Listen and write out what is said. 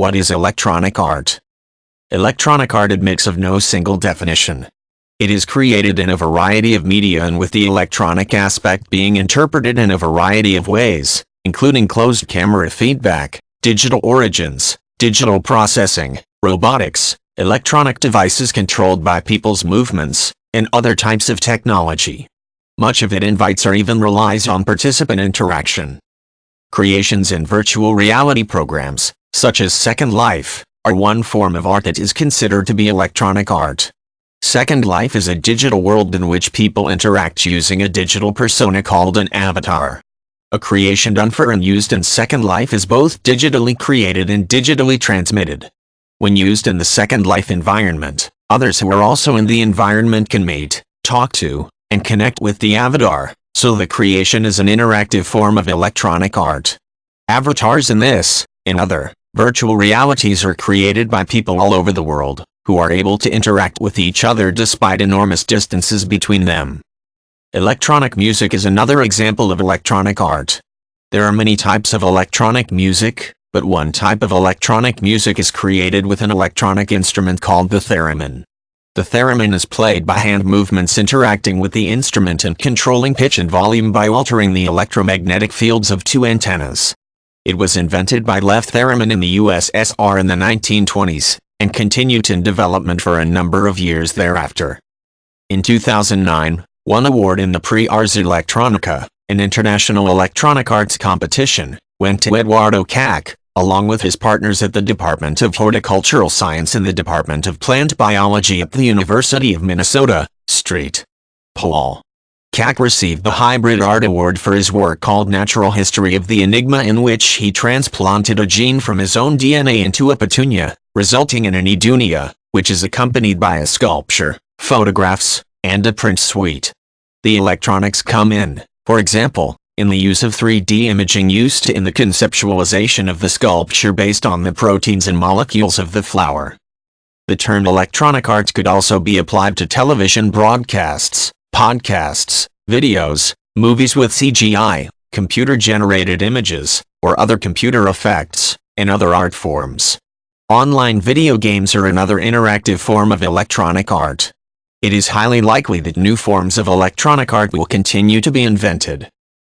What is electronic art? Electronic art admits of no single definition. It is created in a variety of media and with the electronic aspect being interpreted in a variety of ways, including closed camera feedback, digital origins, digital processing, robotics, electronic devices controlled by people's movements, and other types of technology. Much of it invites or even relies on participant interaction. Creations in virtual reality programs, such as Second Life, are one form of art that is considered to be electronic art. Second Life is a digital world in which people interact using a digital persona called an avatar. A creation done for and used in Second Life is both digitally created and digitally transmitted. When used in the Second Life environment, others who are also in the environment can meet, talk to, and connect with the avatar, so the creation is an interactive form of electronic art. Avatars in this, and other, virtual realities are created by people all over the world, who are able to interact with each other despite enormous distances between them. Electronic music is another example of electronic art. There are many types of electronic music, but one type of electronic music is created with an electronic instrument called the theremin. The theremin is played by hand movements interacting with the instrument and controlling pitch and volume by altering the electromagnetic fields of two antennas. It was invented by Lev Theremin in the USSR in the 1920s, and continued in development for a number of years thereafter. In 2009, one award in the Prix Ars Electronica, an international electronic arts competition, went to Eduardo Kac, along with his partners at the Department of Horticultural Science and the Department of Plant Biology at the University of Minnesota, St. Paul. Kac received the Hybrid Art Award for his work called Natural History of the Enigma, in which he transplanted a gene from his own DNA into a petunia, resulting in an edunia, which is accompanied by a sculpture, photographs, and a print suite. The electronics come in, for example, in the use of 3D imaging used in the conceptualization of the sculpture based on the proteins and molecules of the flower. The term electronic art could also be applied to television broadcasts, podcasts, videos, movies with CGI, computer-generated images, or other computer effects, and other art forms. Online video games are another interactive form of electronic art. It is highly likely that new forms of electronic art will continue to be invented.